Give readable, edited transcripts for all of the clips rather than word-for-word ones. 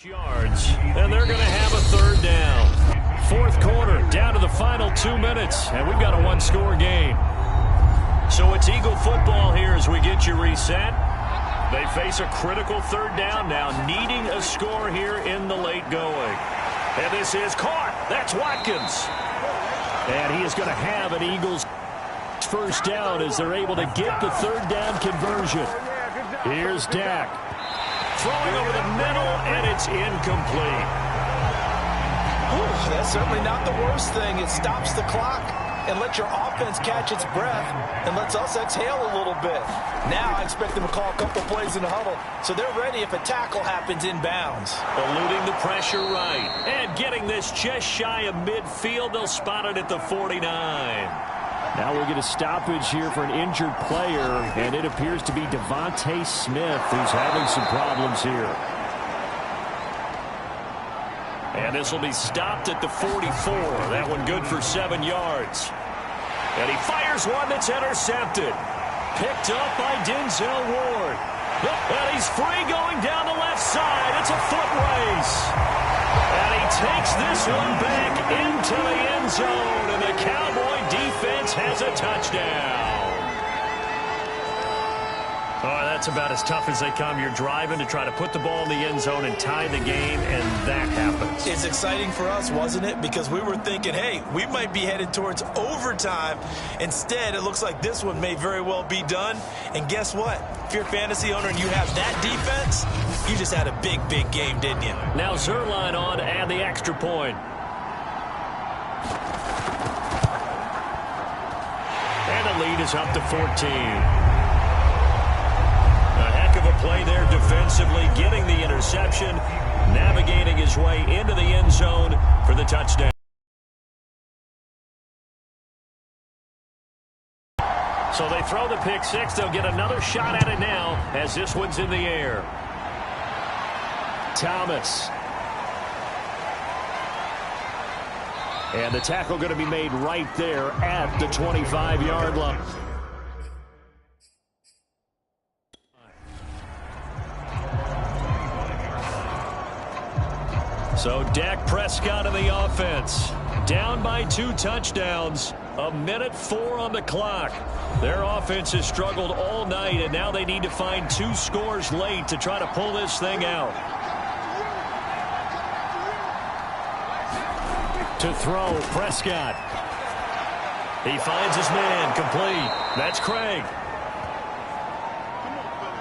Yards, and they're going to have a third down. Fourth quarter, down to the final 2 minutes, and we've got a one-score game. So it's Eagle football here as we get you reset. They face a critical third down now, needing a score here in the late going. And this is caught. That's Watkins. And he is going to have an Eagles first down as they're able to get the third down conversion. Here's Dak. Throwing over the middle, and it's incomplete. Ooh, that's certainly not the worst thing. It stops the clock and lets your offense catch its breath and lets us exhale a little bit. Now I expect them to call a couple plays in the huddle, so they're ready if a tackle happens inbounds. Eluding the pressure right, and getting this just shy of midfield. They'll spot it at the 49. Now we'll get a stoppage here for an injured player, and it appears to be Devontae Smith who's having some problems here. And this will be stopped at the 44. That one good for 7 yards. And he fires one that's intercepted. Picked up by Denzel Ward. And he's free going down the left side. It's a foot race. And he takes this one back into the end zone, and the Cowboy defense has a touchdown. Oh, that's about as tough as they come. You're driving to try to put the ball in the end zone and tie the game, and that happens. It's exciting for us, wasn't it? Because we were thinking, hey, we might be headed towards overtime. Instead, it looks like this one may very well be done. And guess what? If you're a fantasy owner and you have that defense, you just had a big, big game, didn't you? Now Zerline on to add the extra point. And the lead is up to 14. A heck of a play there defensively, getting the interception, navigating his way into the end zone for the touchdown. So they throw the pick six. They'll get another shot at it now as this one's in the air. Thomas. And the tackle going to be made right there at the 25-yard line. So Dak Prescott in the offense. Down by 2 touchdowns. 1:04 on the clock. Their offense has struggled all night, and now they need to find 2 scores late to try to pull this thing out. To throw, Prescott. He finds his man, complete. That's Craig.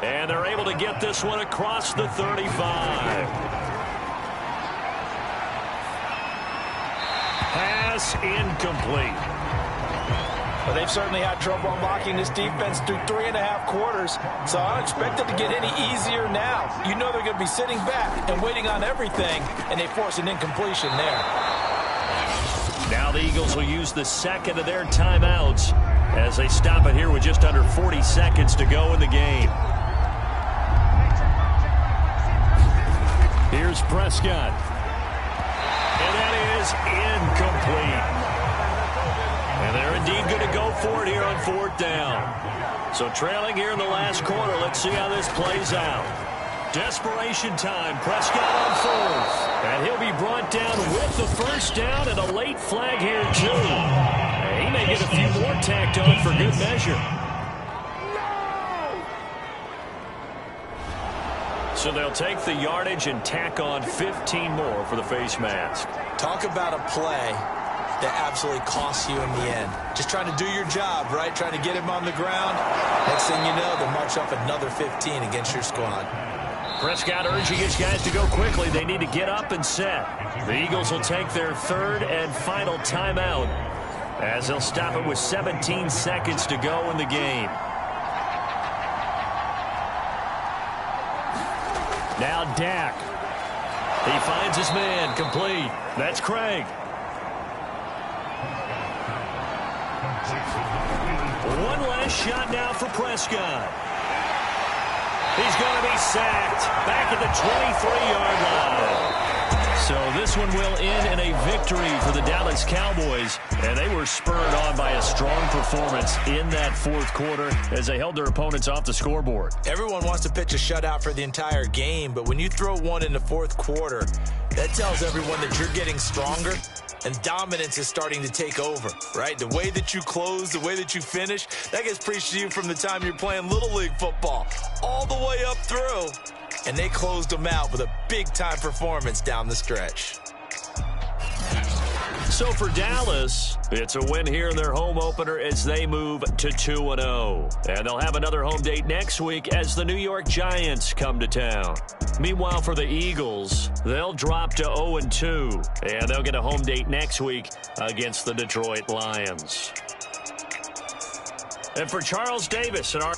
And they're able to get this one across the 35. Pass incomplete. Well, they've certainly had trouble unlocking this defense through 3.5 quarters, so I don't expect it to get any easier now. You know they're going to be sitting back and waiting on everything, and they force an incompletion there. Now the Eagles will use the second of their timeouts as they stop it here with just under 40 seconds to go in the game. Here's Prescott. And that is incomplete. And they're indeed going to go for it here on 4th down. So trailing here in the last quarter, let's see how this plays out. Desperation time. Prescott on 4th. And he'll be brought down with the first down and a late flag here, too. He may get a few more tacked on for good measure. So they'll take the yardage and tack on 15 more for the face mask. Talk about a play that absolutely costs you in the end. Just trying to do your job, right? Trying to get him on the ground. Next thing you know, they'll march up another 15 against your squad. Prescott urging his guys to go quickly. They need to get up and set. The Eagles will take their 3rd and final timeout as they'll stop it with 17 seconds to go in the game. Now Dak. He finds his man, complete. That's Craig. One last shot now for Prescott. He's going to be sacked back at the 23-yard line. So this one will end in a victory for the Dallas Cowboys, and they were spurred on by a strong performance in that fourth quarter as they held their opponents off the scoreboard. Everyone wants to pitch a shutout for the entire game, but when you throw one in the fourth quarter, that tells everyone that you're getting stronger and dominance is starting to take over, right? The way that you close, the way that you finish, that gets preached to you from the time you're playing Little League football all the way up through. And they closed them out with a big-time performance down the stretch. So for Dallas, it's a win here in their home opener as they move to 2-0. And they'll have another home date next week as the New York Giants come to town. Meanwhile, for the Eagles, they'll drop to 0-2. And they'll get a home date next week against the Detroit Lions. And for Charles Davis and our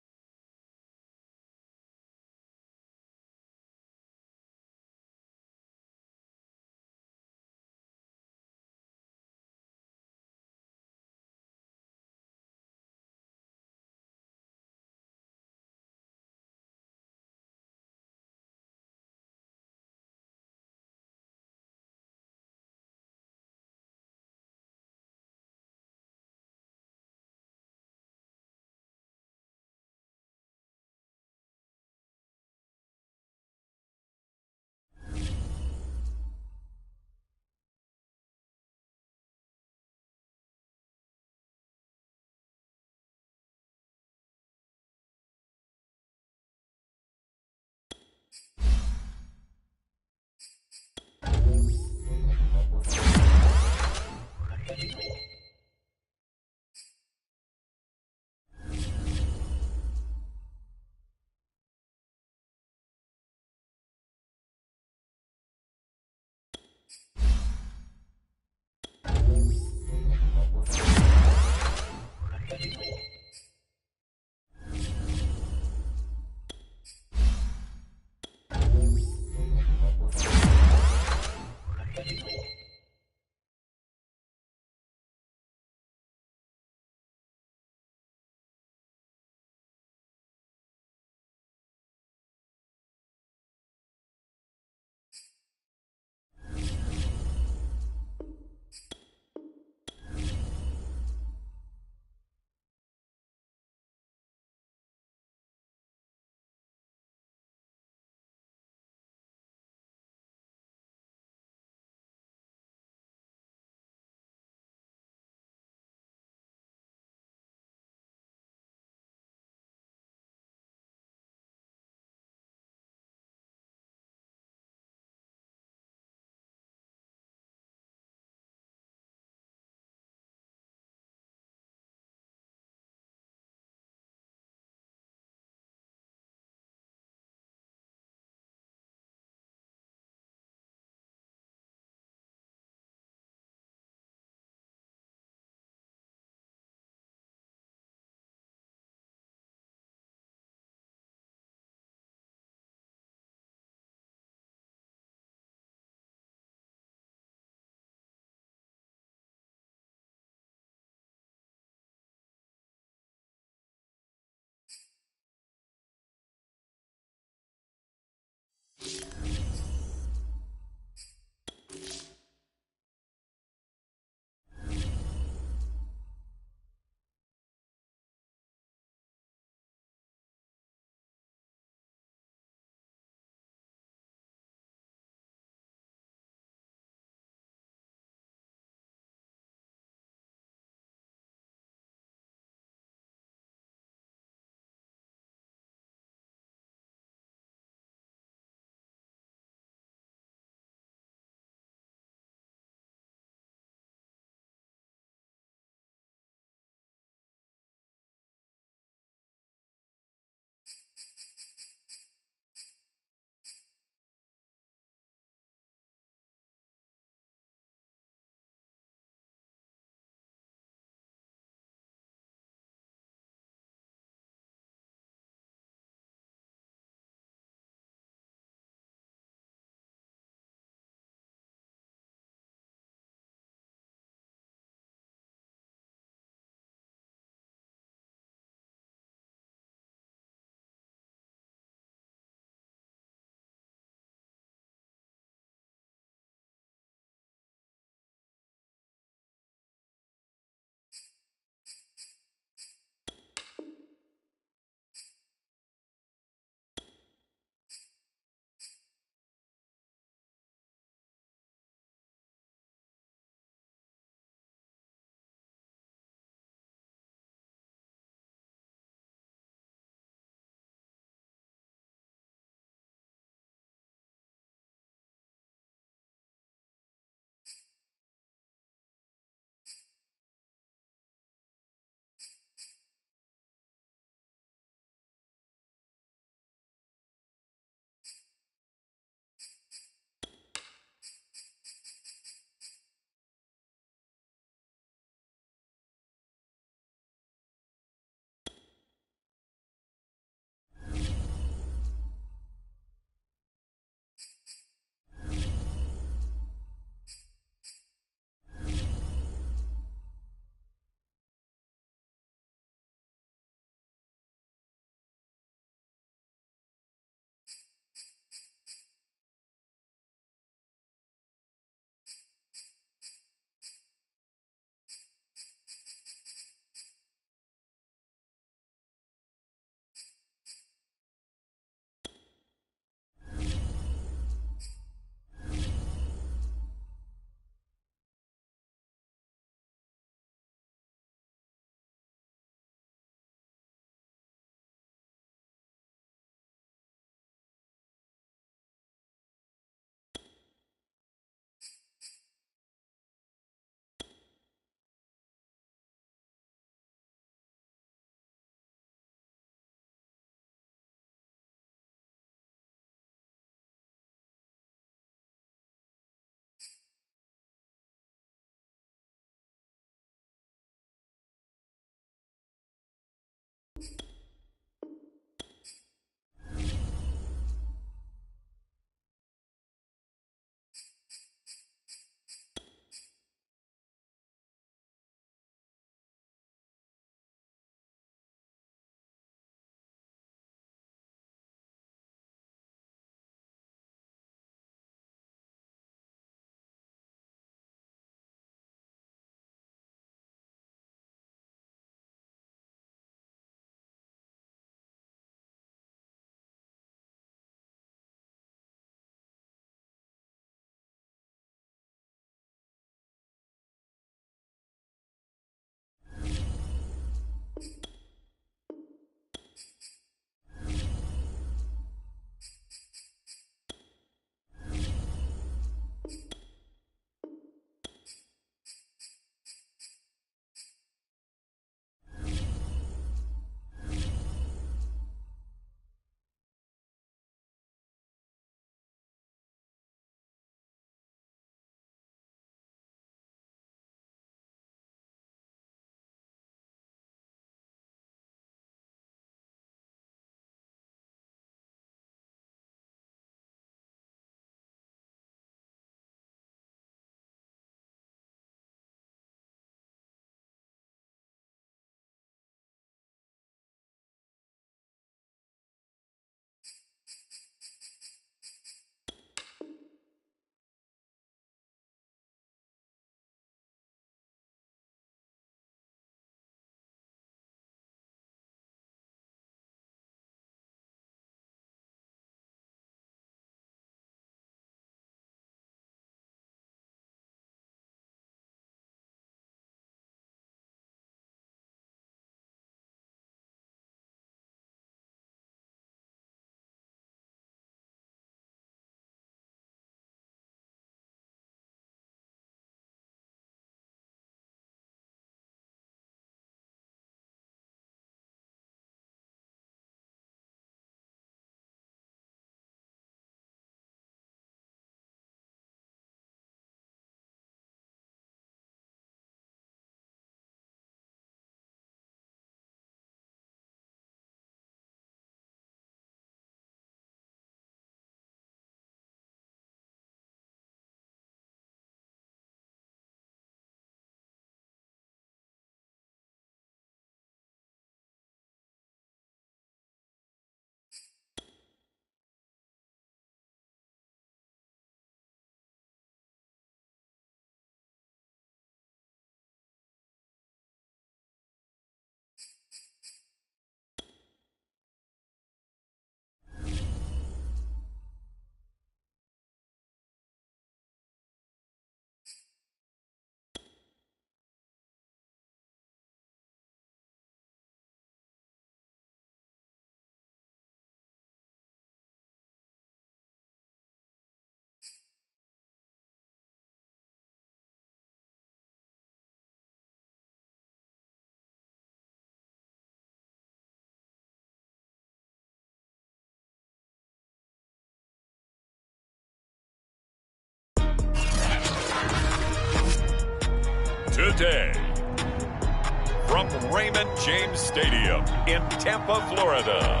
from Raymond James Stadium in Tampa, Florida.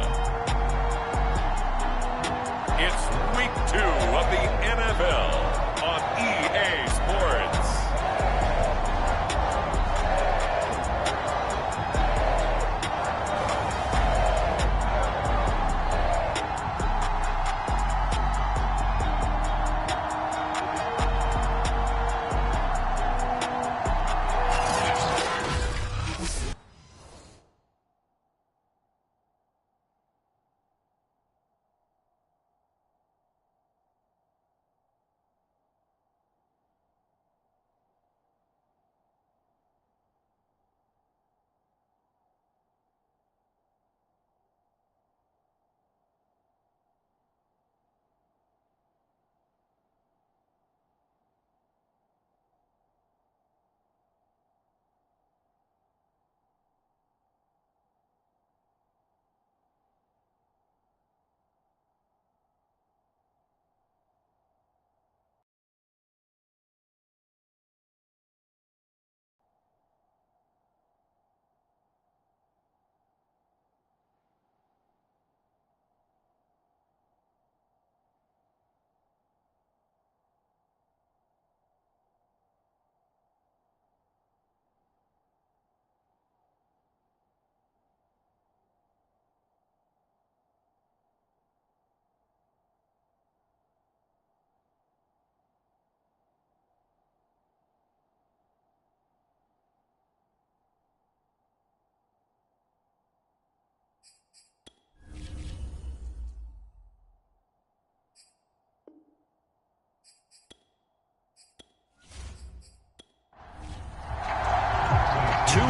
It's week 2 of the NFL on EA Sports.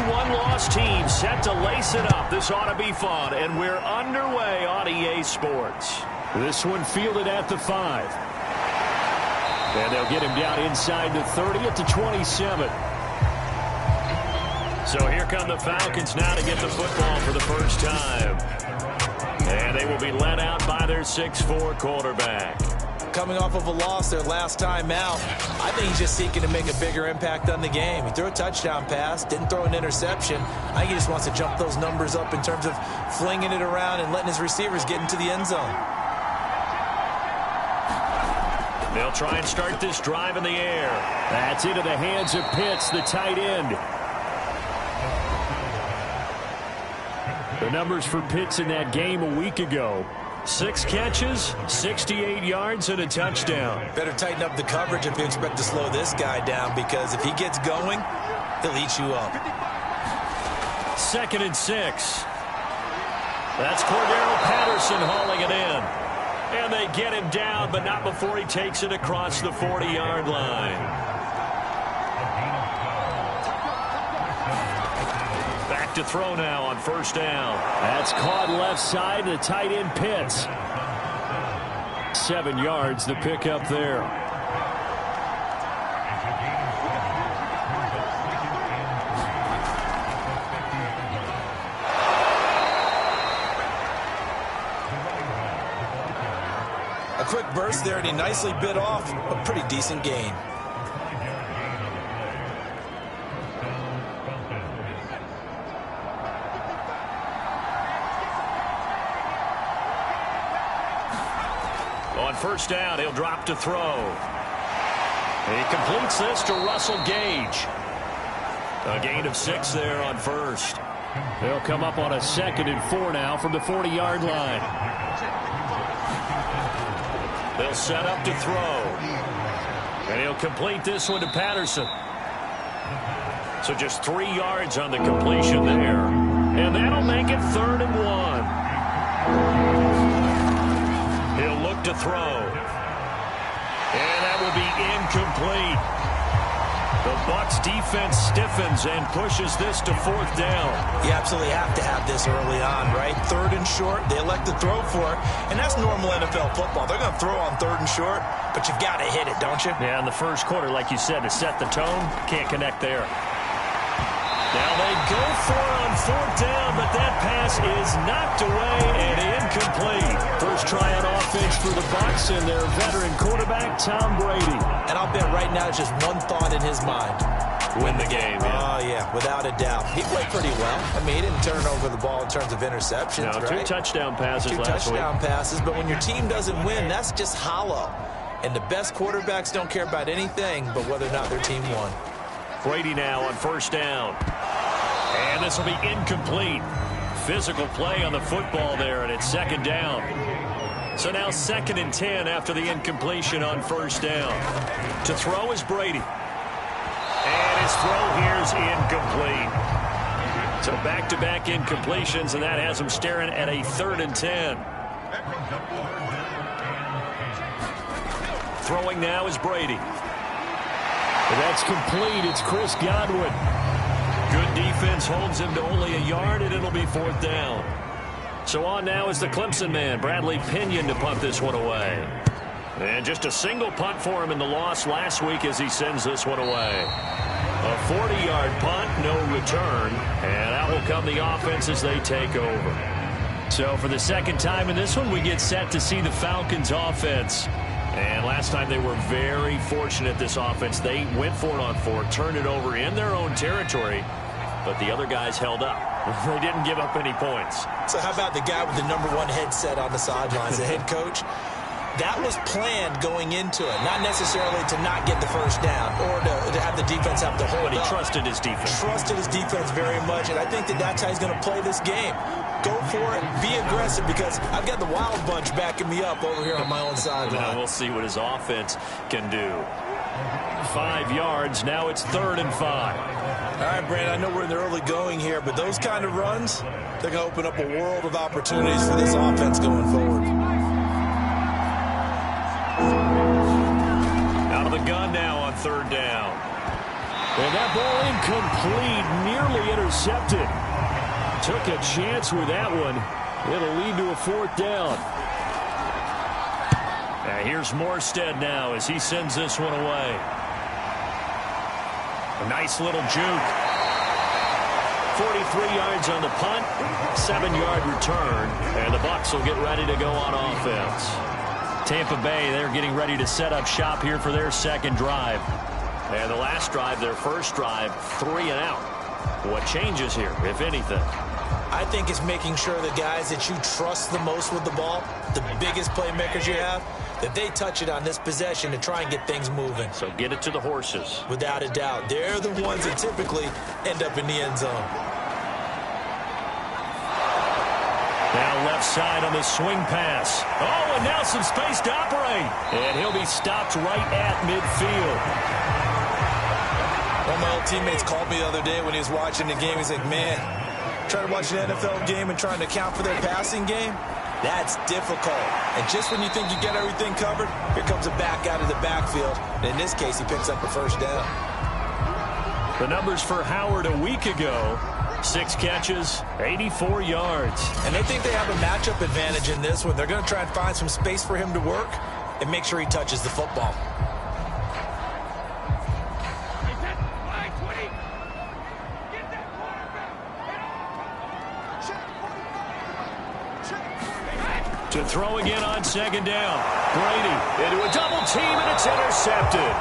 One-loss team set to lace it up. This ought to be fun, and we're underway on EA Sports. This one fielded at the 5. And they'll get him down inside the 30 at the 27. So here come the Falcons now to get the football for the first time. And they will be led out by their 6'4" quarterback. Coming off of a loss their last time out, I think he's just seeking to make a bigger impact on the game. He threw a touchdown pass, didn't throw an interception. I think he just wants to jump those numbers up in terms of flinging it around and letting his receivers get into the end zone. They'll try and start this drive in the air. That's into the hands of Pitts, the tight end. The numbers for Pitts in that game a week ago. 6 catches, 68 yards, and a touchdown. Better tighten up the coverage if you expect to slow this guy down, because if he gets going, he'll eat you up. 2nd and 6. That's Cordero Patterson hauling it in. And they get him down, but not before he takes it across the 40-yard line. Back to throw now on 1st down. That's caught left side, the tight end Pitts. 7 yards, the pickup there. A quick burst there, and he nicely bit off a pretty decent gain. On 1st down, he'll drop to throw. He completes this to Russell Gage. A gain of 6 there on 1st. They'll come up on a 2nd and 4 now from the 40-yard line. They'll set up to throw. And he'll complete this one to Patterson. So just 3 yards on the completion there. And that'll make it 3rd and 1. He'll look to throw. And that will be incomplete. The Bucs defense stiffens and pushes this to 4th down. You absolutely have to have this early on, right? 3rd and short, they elect to throw for it. And that's normal NFL football. They're going to throw on 3rd and short, but you've got to hit it, don't you? Yeah, in the 1st quarter, like you said, to set the tone, can't connect there. Now they go for it on 4th down, but that pass is knocked away and incomplete. First try on offense for the Bucs and their veteran quarterback, Tom Brady. And I'll bet right now it's just one thought in his mind. win the game. Oh, yeah, without a doubt. He played pretty well. I mean, he didn't turn over the ball in terms of interceptions, No, right? 2 touchdown passes last week. 2 touchdown passes, but when your team doesn't win, that's just hollow. And the best quarterbacks don't care about anything but whether or not their team won. Brady now on first down. And this will be incomplete. Physical play on the football there, and it's second down. So now 2nd and 10 after the incompletion on first down. To throw is Brady. And his throw here is incomplete. So back-to-back incompletions, and that has him staring at a 3rd and 10. Throwing now is Brady. That's complete. It's Chris Godwin. Good defense holds him to only a yard, and it'll be 4th down. So on now is the Clemson man, Bradley Pinion, to punt this one away. And just a single punt for him in the loss last week as he sends this one away. A 40-yard punt, no return, and out will come the offense as they take over. So for the second time in this one, we get set to see the Falcons offense. And last time they were very fortunate, this offense. They went for it on 4, turned it over in their own territory, but the other guys held up. They didn't give up any points. So how about the guy with the #1 headset on the sidelines, the head coach? That was planned going into it, not necessarily to not get the first down or to have the defense have to hold But he up. trusted his defense. Trusted his defense very much, and I think that's how he's going to play this game. Go for it, be aggressive, because I've got the Wild Bunch backing me up over here on my own sideline. Now we'll see what his offense can do. 5 yards, now it's 3rd and 5. All right, Brandon, I know we're in the early going here, but those kind of runs, they're going to open up a world of opportunities for this offense going forward. Out of the gun now on 3rd down. And that ball incomplete, nearly intercepted. Took a chance with that one. It'll lead to a 4th down. Here's Morstead now as he sends this one away. A nice little juke. 43 yards on the punt, 7-yard return, and the Bucs will get ready to go on offense. Tampa Bay, they're getting ready to set up shop here for their 2nd drive. And the last drive, their first drive, 3 and out. What changes here, if anything? I think it's making sure the guys that you trust the most with the ball, the biggest playmakers you have, that they touch it on this possession to try and get things moving. So get it to the horses. Without a doubt. They're the ones that typically end up in the end zone. Now left side on the swing pass. Oh, and now some space to operate. And he'll be stopped right at midfield. One of my old teammates called me the other day when he was watching the game. He's like, man, trying to watch an NFL game and trying to account for their passing game, that's difficult. And just when you think you get everything covered, here comes a back out of the backfield. And in this case, he picks up a 1st down. The numbers for Howard a week ago, 6 catches, 84 yards. And they think they have a matchup advantage in this one. They're going to try and find some space for him to work and make sure he touches the football. To throw again on 2nd down. Brady into a double team, and it's intercepted.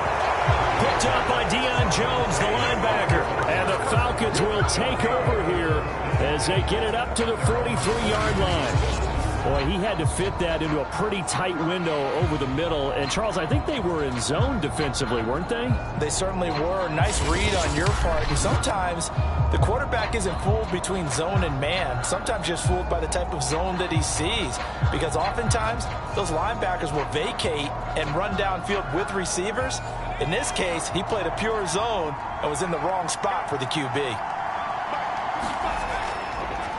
Picked up by Deion Jones, the linebacker. And the Falcons will take over here as they get it up to the 43-yard line. Boy, he had to fit that into a pretty tight window over the middle. And, Charles, I think they were in zone defensively, weren't they? They certainly were. Nice read on your part. And sometimes the quarterback isn't fooled between zone and man. Sometimes just fooled by the type of zone that he sees. Because oftentimes, those linebackers will vacate and run downfield with receivers. In this case, he played a pure zone and was in the wrong spot for the QB.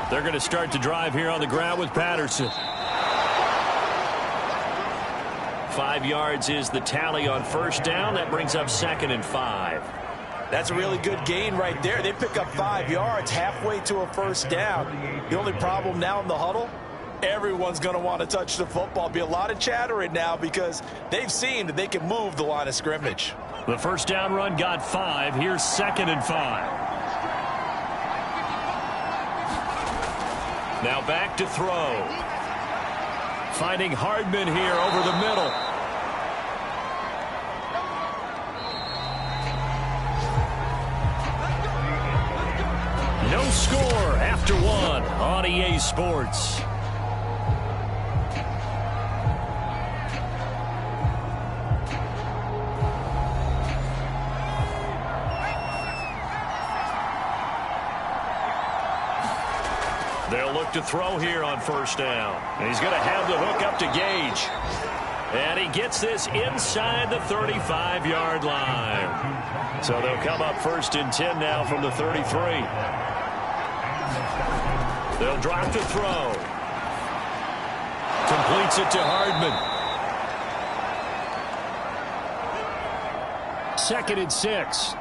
They're going to start to drive here on the ground with Patterson. 5 yards is the tally on first down. That brings up 2nd and 5. That's a really good gain right there. They pick up 5 yards halfway to a 1st down. The only problem now in the huddle, everyone's going to want to touch the football. Be a lot of chattering now because they've seen that they can move the line of scrimmage. The first down run got 5. Here's 2nd and 5. Now back to throw. Finding Hardman here over the middle. score after one on EA Sports. They'll look to throw here on first down. And he's going to have the hook up to Gage. And he gets this inside the 35-yard line. So they'll come up 1st and 10 now from the 33. They'll drop to throw. Completes it to Hardman. 2nd and 6.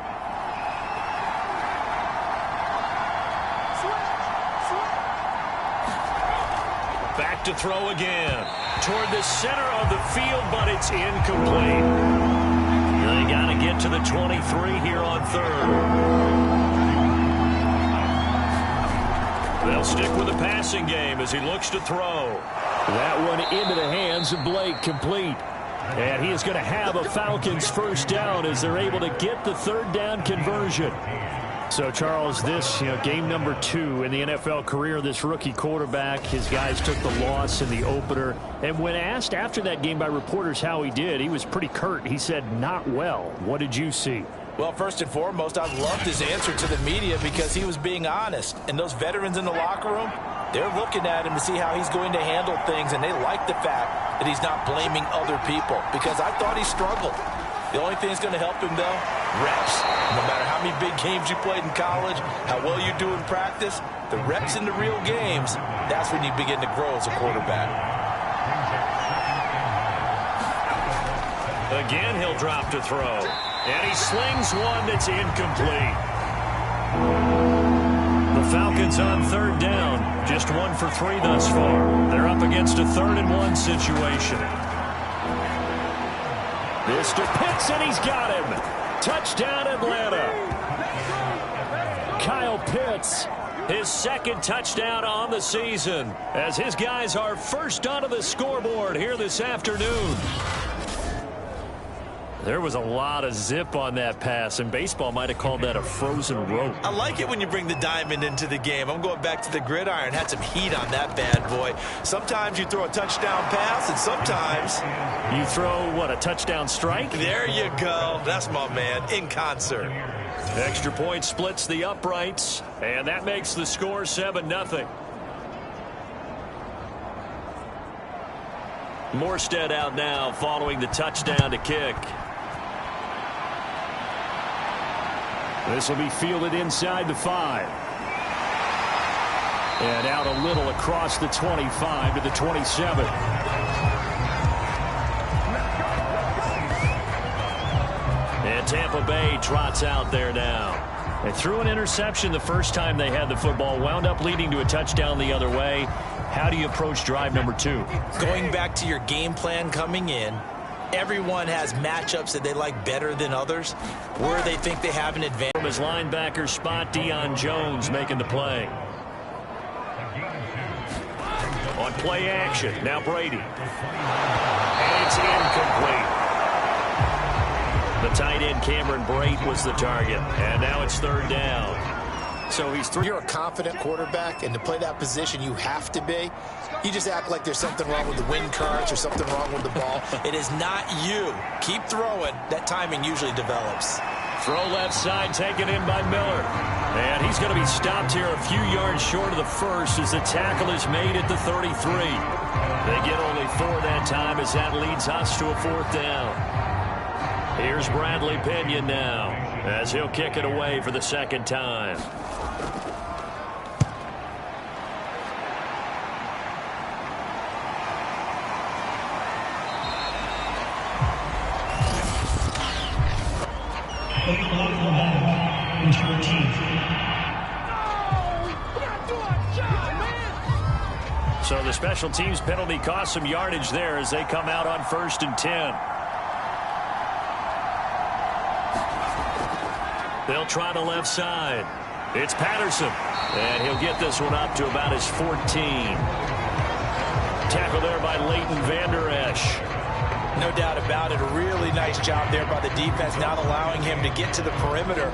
Back to throw again. Toward the center of the field, but it's incomplete. They got to get to the 23 here on 3rd. They'll stick with the passing game as he looks to throw. That one into the hands of Blake, complete. And he is going to have a Falcons first down as they're able to get the 3rd down conversion. So, Charles, this, game number 2 in the NFL career of this rookie quarterback. His guys took the loss in the opener. And when asked after that game by reporters how he did, he was pretty curt. He said, not well. What did you see? Well, first and foremost, I loved his answer to the media because he was being honest. And those veterans in the locker room, they're looking at him to see how he's going to handle things. And they like the fact that he's not blaming other people because I thought he struggled. The only thing that's going to help him, though, reps. No matter how many big games you played in college, how well you do in practice, the reps in the real games, that's when you begin to grow as a quarterback. Again, he'll drop to throw. And he slings one that's incomplete. The Falcons on 3rd down. Just 1 for 3 thus far. They're up against a 3rd and 1 situation. This to Pitts, and he's got him. Touchdown, Atlanta. Kyle Pitts, his 2nd touchdown on the season, as his guys are first onto the scoreboard here this afternoon. There was a lot of zip on that pass, and baseball might have called that a frozen rope. I like it when you bring the diamond into the game. I'm going back to the gridiron. Had some heat on that bad boy. Sometimes you throw a touchdown pass, and sometimes you throw, what, a touchdown strike? There you go. That's my man, in concert. Extra point splits the uprights, and that makes the score 7-0. Morstead out now following the touchdown to kick. This will be fielded inside the 5. And out a little across the 25 to the 27. And Tampa Bay trots out there now. They threw an interception the first time they had the football, wound up leading to a touchdown the other way. How do you approach drive number 2? Going back to your game plan coming in, everyone has matchups that they like better than others, where they think they have an advantage. From his linebacker spot, Deion Jones making the play. On play action, now Brady. And it's incomplete. The tight end, Cameron Brate, was the target. And now it's 3rd down. So you're a confident quarterback, and to play that position, you have to be. You just act like there's something wrong with the wind currents or something wrong with the ball. It is not you. Keep throwing. That timing usually develops. Throw left side, taken in by Miller. And he's going to be stopped here a few yards short of the first as the tackle is made at the 33. They get only 4 that time as that leads us to a 4th down. Here's Bradley Pinion now as he'll kick it away for the 2nd time. So the special teams penalty cost some yardage there as they come out on 1st and 10. They'll try the left side. It's Patterson. And he'll get this one up to about his 14. Tackle there by Leighton Vander Esch. No doubt about it. A really nice job there by the defense, not allowing him to get to the perimeter.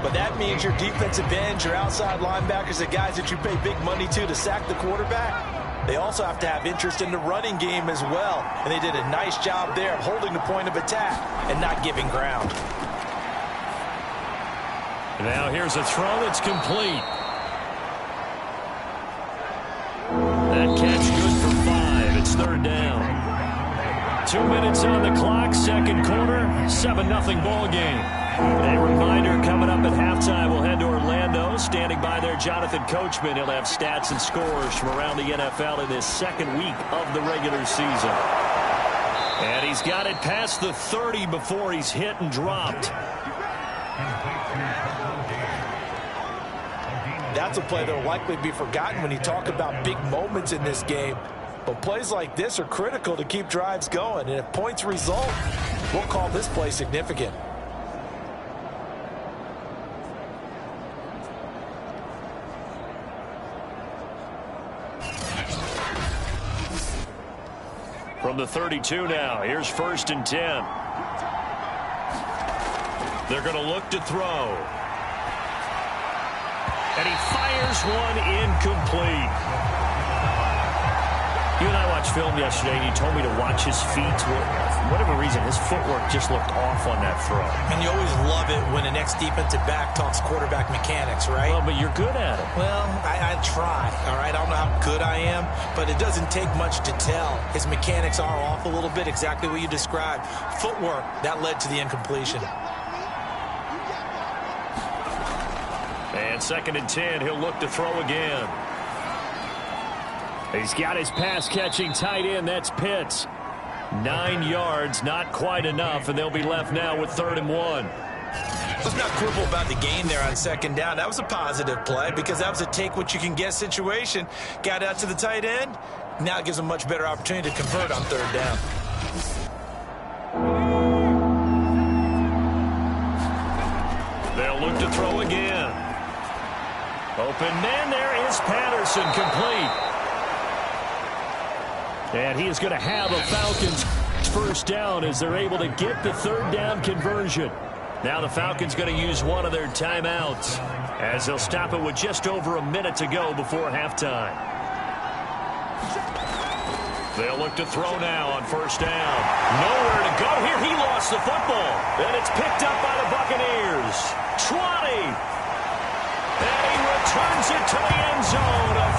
But that means your defensive ends, your outside linebackers, the guys that you pay big money to sack the quarterback, they also have to have interest in the running game as well. And they did a nice job there of holding the point of attack and not giving ground. Now here's a throw that's complete. That catch good for 5. It's third down. 2 minutes on the clock, second quarter, 7-0 ball game. A reminder, coming up at halftime, we'll head to Orlando. Standing by there, Jonathan Coachman. He'll have stats and scores from around the NFL in this second week of the regular season. And he's got it past the 30 before he's hit and dropped. That's a play that will likely be forgotten when you talk about big moments in this game. But plays like this are critical to keep drives going. And if points result, we'll call this play significant. From the 32 now, here's 1st and 10. They're going to look to throw. And he fires one incomplete. You and I watched film yesterday, and you told me to watch his feet. For whatever reason, his footwork just looked off on that throw. And you always love it when the next defensive back talks quarterback mechanics, right? Well, but you're good at it. Well, I try, all right? I don't know how good I am, but it doesn't take much to tell. His mechanics are off a little bit, exactly what you described. Footwork, that led to the incompletion. And 2nd and 10, he'll look to throw again. He's got his pass-catching tight end. That's Pitts. 9 yards, not quite enough, and they'll be left now with 3rd and 1. Let's not quibble about the gain there on 2nd down. That was a positive play because that was a take-what-you-can-get situation. Got out to the tight end. Now it gives them a much better opportunity to convert on 3rd down. They'll look to throw again. Open man, there is Patterson, complete. And he is going to have a Falcons first down as they're able to get the 3rd down conversion. Now the Falcons going to use one of their timeouts as they'll stop it with just over a minute to go before halftime. They'll look to throw now on 1st down. Nowhere to go here. He lost the football. And it's picked up by the Buccaneers. 20. And he returns it to the end zone. A